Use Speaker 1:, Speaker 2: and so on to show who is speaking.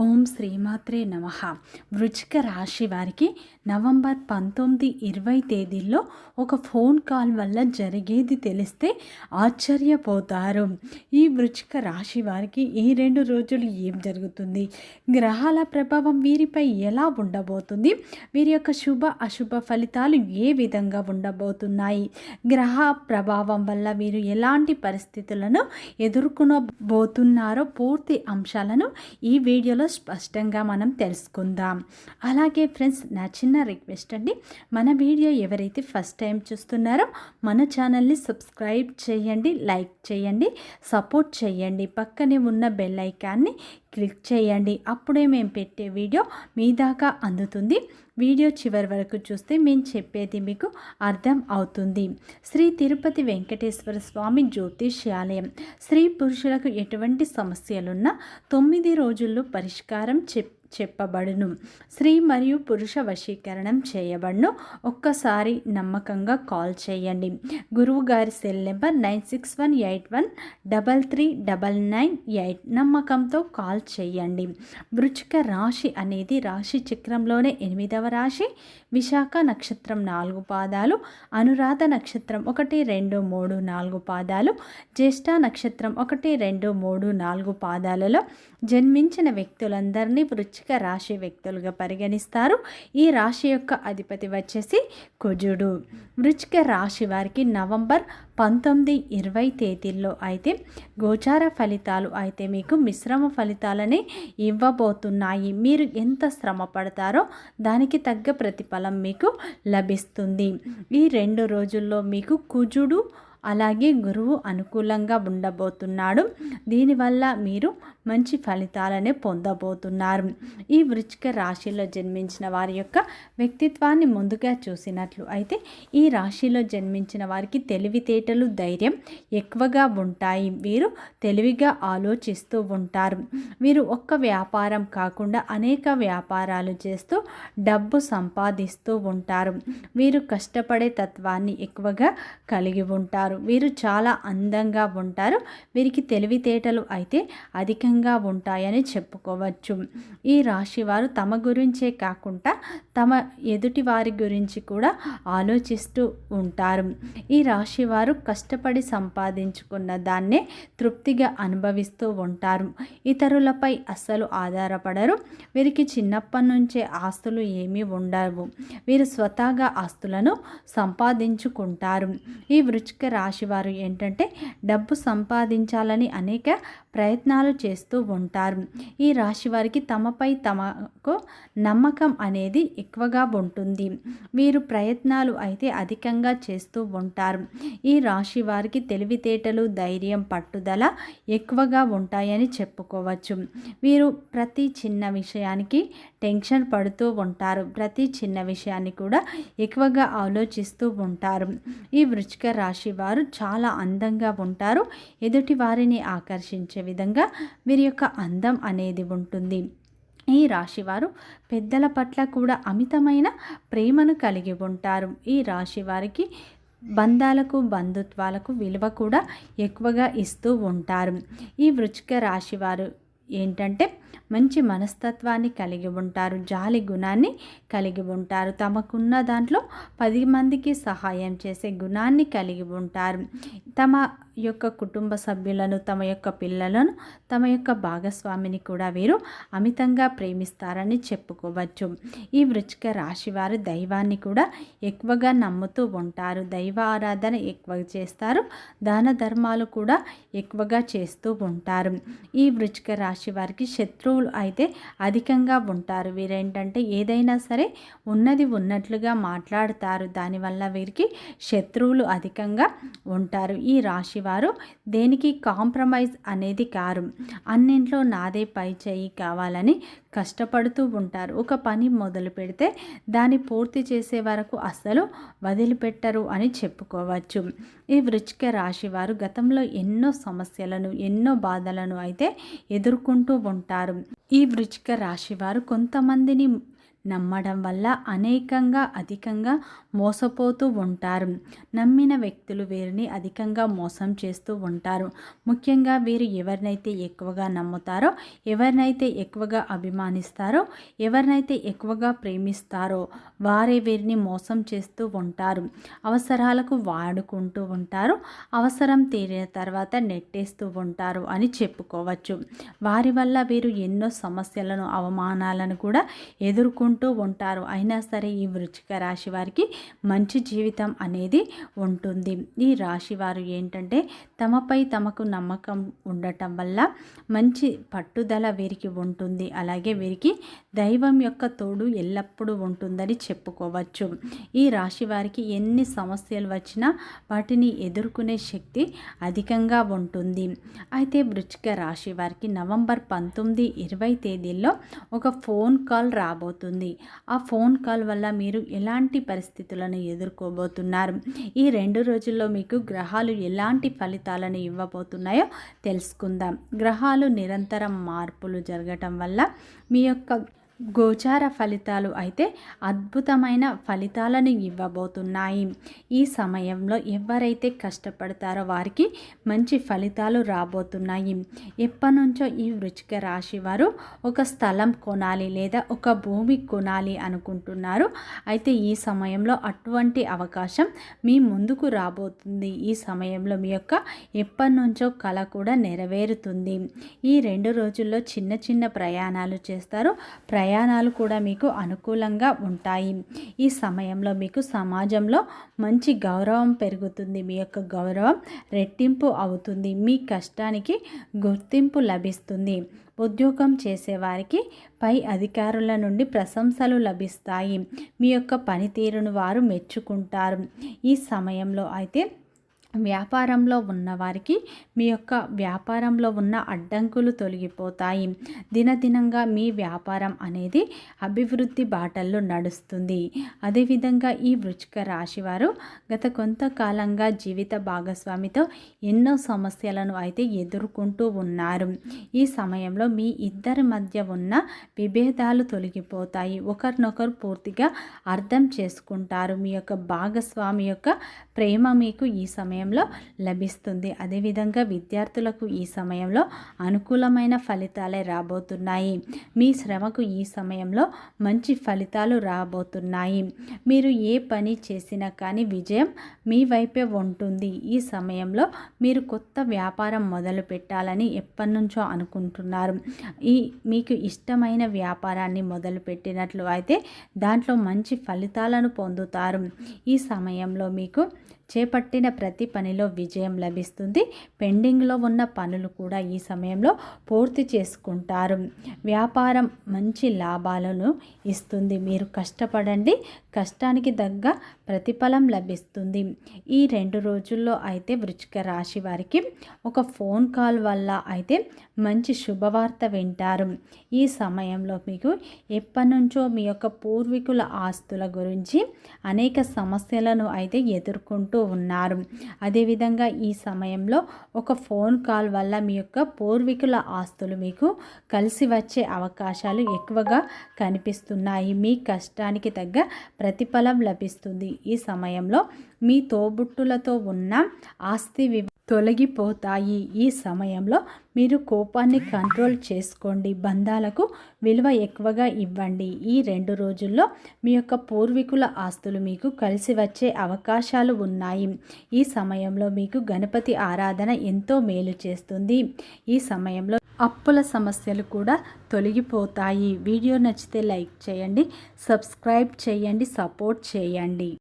Speaker 1: ఓం శ్రీమాత్రే నమః. వృశ్చిక రాశి వారికి నవంబర్ 19, 20 తేదీల్లో ఒక ఫోన్ కాల్ వల్ల జరిగేది తెలిస్తే ఆశ్చర్యపోతారు. ఈ వృశ్చిక రాశి వారికి ఈ 2 రోజులు ఏం జరుగుతుంది, గ్రహాల ప్రభావం వీరిపై ఎలా ఉండబోతుంది, వీరి యొక్క శుభ అశుభ ఫలితాలు ఏ విధంగా ఉండబోతున్నాయి, గ్రహ ప్రభావం వల్ల వీరు ఎలాంటి పరిస్థితులను ఎదుర్కొనబోతున్నారో పూర్తి అంశాలను ఈ వీడియోలో స్పష్టంగా మనం తెలుసుకుందాం. అలాగే ఫ్రెండ్స్, నా చిన్న రిక్వెస్ట్ అండి, మన వీడియో ఎవరైతే ఫస్ట్ టైం చూస్తున్నారో మన ఛానల్ని సబ్స్క్రైబ్ చేయండి, లైక్ చేయండి, సపోర్ట్ చేయండి, పక్కనే ఉన్న బెల్ ఐకాన్ని క్లిక్ చేయండి. అప్పుడే మేము పెట్టే వీడియో మీ దాకా అందుతుంది. వీడియో చివరి వరకు చూస్తే మేము చెప్పేది మీకు అర్థం అవుతుంది. శ్రీ తిరుపతి వెంకటేశ్వర స్వామి జ్యోతిష్యాలయం. స్త్రీ పురుషులకు ఎటువంటి సమస్యలున్నా 9 రోజుల్లో పరిష్కారం చెప్పబడును. స్త్రీ మరియు పురుష వశీకరణం చేయబడును. ఒక్కసారి నమ్మకంగా కాల్ చేయండి. గురువు గారి సెల్ నెంబర్ 961881339998. నమ్మకంతో కాల్ చేయండి. వృశ్చిక రాశి అనేది రాశి చక్రంలోనే 8వ రాశి. విశాఖ నక్షత్రం 4 పాదాలు, అనురాధ నక్షత్రం 1, 2, 3, 4 పాదాలు, జ్యేష్ఠ నక్షత్రం 1, 2, 3, 4 పాదాలలో జన్మించిన వ్యక్తులందరినీ వృశ్చిక రాశి వ్యక్తులుగా పరిగణిస్తారు. ఈ రాశి యొక్క అధిపతి వచ్చేసి కుజుడు. వృశ్చిక రాశి వారికి నవంబర్ 19, 20 తేదీల్లో అయితే గోచార ఫలితాలు అయితే మీకు మిశ్రమ ఫలితాలనే ఇవ్వబోతున్నాయి. మీరు ఎంత శ్రమ పడతారో దానికి తగ్గ ప్రతిఫలం మీకు లభిస్తుంది. ఈ 2 రోజుల్లో మీకు కుజుడు అలాగే గురువు అనుకూలంగా ఉండబోతున్నాడు. దీనివల్ల మీరు మంచి ఫలితాలనే పొందబోతున్నారు. ఈ వృశ్చిక రాశిలో జన్మించిన వారి యొక్క వ్యక్తిత్వాన్ని ముందుగా చూసినట్లు అయితే ఈ రాశిలో జన్మించిన వారికి తెలివితేటలు, ధైర్యం ఎక్కువగా ఉంటాయి. వీరు తెలివిగా ఆలోచిస్తూ ఉంటారు. వీరు ఒక్క వ్యాపారం కాకుండా అనేక వ్యాపారాలు చేస్తూ డబ్బు సంపాదిస్తూ ఉంటారు. వీరు కష్టపడే తత్వాన్ని ఎక్కువగా కలిగి ఉంటారు. వీరు చాలా అందంగా ఉంటారు. వీరికి తెలివితేటలు అయితే అధికంగా ఉంటాయని చెప్పుకోవచ్చు. ఈ రాశి వారు తమ గురించే కాకుండా తమ ఎదుటి వారి గురించి కూడా ఆలోచిస్తూ ఉంటారు. ఈ రాశి వారు కష్టపడి సంపాదించుకున్న దాన్నే తృప్తిగా అనుభవిస్తూ ఉంటారు. ఇతరులపై అస్సలు ఆధారపడరు. వీరికి చిన్నప్పటి నుంచే ఆస్తులు ఏమీ ఉండవు. వీరు స్వతహాగా ఆస్తులను సంపాదించుకుంటారు. ఈ వృశ్చిక రాశి వారు ఏంటంటే డబ్బు సంపాదించాలని అనేక ప్రయత్నాలు చేస్తూ ఉంటారు. ఈ రాశి వారికి తమపై తమకు నమ్మకం అనేది ఎక్కువగా ఉంటుంది. వీరు ప్రయత్నాలు అయితే అధికంగా చేస్తూ ఉంటారు. ఈ రాశి వారికి తెలివితేటలు, ధైర్యం, పట్టుదల ఎక్కువగా ఉంటాయని చెప్పుకోవచ్చు. వీరు ప్రతి చిన్న విషయానికి టెన్షన్ పడుతూ ఉంటారు. ప్రతి చిన్న విషయాన్ని కూడా ఎక్కువగా ఆలోచిస్తూ ఉంటారు. ఈ వృశ్చిక రాశి వారు చాలా అందంగా ఉంటారు. ఎదుటి వారిని ఆకర్షించే విధంగా వీరి యొక్క అందం అనేది ఉంటుంది. ఈ రాశివారు పెద్దల పట్ల కూడా అమితమైన ప్రేమను కలిగి ఉంటారు. ఈ రాశి వారికి బంధాలకు, బంధుత్వాలకు విలువ కూడా ఎక్కువగా ఇస్తూ ఉంటారు. ఈ వృశ్చిక రాశి వారు ఏంటంటే మంచి మనస్తత్వాన్ని కలిగి ఉంటారు. జాలి గుణాన్ని కలిగి ఉంటారు. తమకున్న దాంట్లో 10 మందికి సహాయం చేసే గుణాన్ని కలిగి ఉంటారు. తమ యొక్క కుటుంబ సభ్యులను, తమ యొక్క పిల్లలను, తమ యొక్క భాగస్వామిని కూడా వీరు అమితంగా ప్రేమిస్తారని చెప్పుకోవచ్చు. ఈ వృశ్చిక రాశి వారు దైవాన్ని కూడా ఎక్కువగా నమ్ముతూ ఉంటారు. దైవ ఆరాధన ఎక్కువ చేస్తారు. దాన ధర్మాలు కూడా ఎక్కువగా చేస్తూ ఉంటారు. ఈ వృశ్చిక రాశి వారికి శత్రువులు అయితే అధికంగా ఉంటారు. వీరేంటంటే ఏదైనా సరే ఉన్నది ఉన్నట్లుగా మాట్లాడతారు. దానివల్ల వీరికి శత్రువులు అధికంగా ఉంటారు. ఈ రాశి వారు దేనికి కాంప్రమైజ్ అనేది కారు. అన్నింట్లో నాదే పై చేయి కావాలని కష్టపడుతూ ఉంటారు. ఒక పని మొదలు పెడితే దాన్ని పూర్తి చేసే వరకు అస్సలు వదిలిపెట్టరు అని చెప్పుకోవచ్చు. ఈ వృశ్చిక రాశి వారు గతంలో ఎన్నో సమస్యలను, ఎన్నో బాధలను అయితే ఎదుర్కొంటూ ఉంటారు. ఈ వృశ్చిక రాశి వారు కొంతమందిని నమ్మడం వల్ల అధికంగా మోసపోతూ ఉంటారు. నమ్మిన వ్యక్తులు వీరిని అధికంగా మోసం చేస్తూ ఉంటారు. ముఖ్యంగా వీరు ఎవరినైతే ఎక్కువగా నమ్ముతారో, ఎవరినైతే ఎక్కువగా అభిమానిస్తారో, ఎవరినైతే ఎక్కువగా ప్రేమిస్తారో వారే వీరిని మోసం చేస్తూ ఉంటారు. అవసరాలకు వాడుకుంటూ ఉంటారు. అవసరం తీరిన తర్వాత నెట్టేస్తూ ఉంటారు అని చెప్పుకోవచ్చు. వారి వల్ల వీరు ఎన్నో సమస్యలను, అవమానాలను కూడా ఎదుర్కొంటూ ఉంటారు. అయినా సరే ఈ వృశ్చిక రాశి వారికి మంచి జీవితం అనేది ఉంటుంది. ఈ రాశి వారు ఏంటంటే తమపై తమకు నమ్మకం ఉండటం వల్ల మంచి పట్టుదల వీరికి ఉంటుంది. అలాగే వీరికి దైవం యొక్క తోడు ఎల్లప్పుడూ ఉంటుందని చెప్పుకోవచ్చు. ఈ రాశి వారికి ఎన్ని సమస్యలు వచ్చినా వాటిని ఎదుర్కొనే శక్తి అధికంగా ఉంటుంది. అయితే వృశ్చిక రాశి వారికి నవంబర్ 19, 20 తేదీల్లో ఒక ఫోన్ కాల్ రాబోతుంది. ఆ ఫోన్ కాల్ వల్ల మీరు ఎలాంటి పరిస్థితులను ఎదుర్కోబోతున్నారు, ఈ 2 రోజుల్లో మీకు గ్రహాలు ఎలాంటి ఫలితాలను ఇవ్వబోతున్నాయో తెలుసుకుందాం. గ్రహాలు నిరంతరం మార్పులు జరగటం వల్ల మీ యొక్క గోచార ఫలితాలు అయితే అద్భుతమైన ఫలితాలను ఇవ్వబోతున్నాయి. ఈ సమయంలో ఎవరైతే కష్టపడతారో వారికి మంచి ఫలితాలు రాబోతున్నాయి. ఎప్పటి నుంచో ఈ వృశ్చిక రాశి వారు ఒక స్థలం కొనాలి లేదా ఒక భూమి కొనాలి అనుకుంటున్నారు. అయితే ఈ సమయంలో అటువంటి అవకాశం మీ ముందుకు రాబోతుంది. ఈ సమయంలో మీ యొక్క ఎప్పటి నుంచో కళ కూడా నెరవేరుతుంది. ఈ 2 రోజుల్లో చిన్న చిన్న ప్రయాణాలు చేస్తారు. ప్రయాణాలు కూడా మీకు అనుకూలంగా ఉంటాయి. ఈ సమయంలో మీకు సమాజంలో మంచి గౌరవం పెరుగుతుంది. మీ యొక్క గౌరవం రెట్టింపు అవుతుంది. మీ కష్టానికి గుర్తింపు లభిస్తుంది. ఉద్యోగం చేసేవారికి పై అధికారుల నుండి ప్రశంసలు లభిస్తాయి. మీ యొక్క పనితీరును వారు మెచ్చుకుంటారు. ఈ సమయంలో అయితే వ్యాపారంలో ఉన్నవారికి మీ యొక్క వ్యాపారంలో ఉన్న అడ్డంకులు తొలగిపోతాయి. దినదినంగా మీ వ్యాపారం అనేది అభివృద్ధి బాటల్లో నడుస్తుంది. అదేవిధంగా ఈ వృశ్చిక రాశి వారు గత కొంతకాలంగా జీవిత భాగస్వామితో ఎన్నో సమస్యలను అయితే ఎదుర్కొంటూ ఉన్నారు. ఈ సమయంలో మీ ఇద్దరి మధ్య ఉన్న విభేదాలు తొలగిపోతాయి. ఒకరినొకరు పూర్తిగా అర్థం చేసుకుంటారు. మీ యొక్క భాగస్వామి యొక్క ప్రేమ మీకు ఈ సమయంలో లభిస్తుంది. అదేవిధంగా విద్యార్థులకు ఈ సమయంలో అనుకూలమైన ఫలితాలే రాబోతున్నాయి. మీ శ్రమకు ఈ సమయంలో మంచి ఫలితాలు రాబోతున్నాయి. మీరు ఏ పని చేసినా కానీ విజయం మీ వైపే ఉంటుంది. ఈ సమయంలో మీరు కొత్త వ్యాపారం మొదలు పెట్టాలని ఎప్పటి నుంచో అనుకుంటున్నారు. మీకు ఇష్టమైన వ్యాపారాన్ని మొదలుపెట్టినట్లు అయితే దాంట్లో మంచి ఫలితాలను పొందుతారు. ఈ సమయంలో మీకు చేపట్టిన ప్రతి పనిలో విజయం లభిస్తుంది. పెండింగ్లో ఉన్న పనులు కూడా ఈ సమయంలో పూర్తి చేసుకుంటారు. వ్యాపారం మంచి లాభాలను ఇస్తుంది. మీరు కష్టపడండి, కష్టానికి తగ్గ ప్రతిఫలం లభిస్తుంది. ఈ 2 రోజుల్లో అయితే వృశ్చిక రాశి వారికి ఒక ఫోన్ కాల్ వల్ల అయితే మంచి శుభవార్త వింటారు. ఈ సమయంలో మీకు ఎప్పటి నుంచో మీ యొక్క పూర్వీకుల ఆస్తుల గురించి అనేక సమస్యలను అయితే ఎదుర్కొంటూ ఉన్నారు. అదేవిధంగా ఈ సమయంలో ఒక ఫోన్ కాల్ వల్ల మీ యొక్క పూర్వీకుల ఆస్తులు మీకు కలిసి వచ్చే అవకాశాలు ఎక్కువగా కనిపిస్తున్నాయి. మీ కష్టానికి తగ్గ ప్రతిఫలం లభిస్తుంది. ఈ సమయంలో మీ తోబుట్టులతో ఉన్న ఆస్తి తొలగిపోతాయి. ఈ సమయంలో మీరు కోపాన్ని కంట్రోల్ చేసుకోండి. బంధాలకు విలువ ఎక్కువగా ఇవ్వండి. ఈ 2 రోజుల్లో మీ యొక్క పూర్వీకుల ఆస్తులు మీకు కలిసి వచ్చే అవకాశాలు ఉన్నాయి. ఈ సమయంలో మీకు గణపతి ఆరాధన ఎంతో మేలు చేస్తుంది. ఈ సమయంలో అప్పుల సమస్యలు కూడా తొలగిపోతాయి. వీడియో నచ్చితే లైక్ చేయండి, సబ్స్క్రైబ్ చేయండి, సపోర్ట్ చేయండి.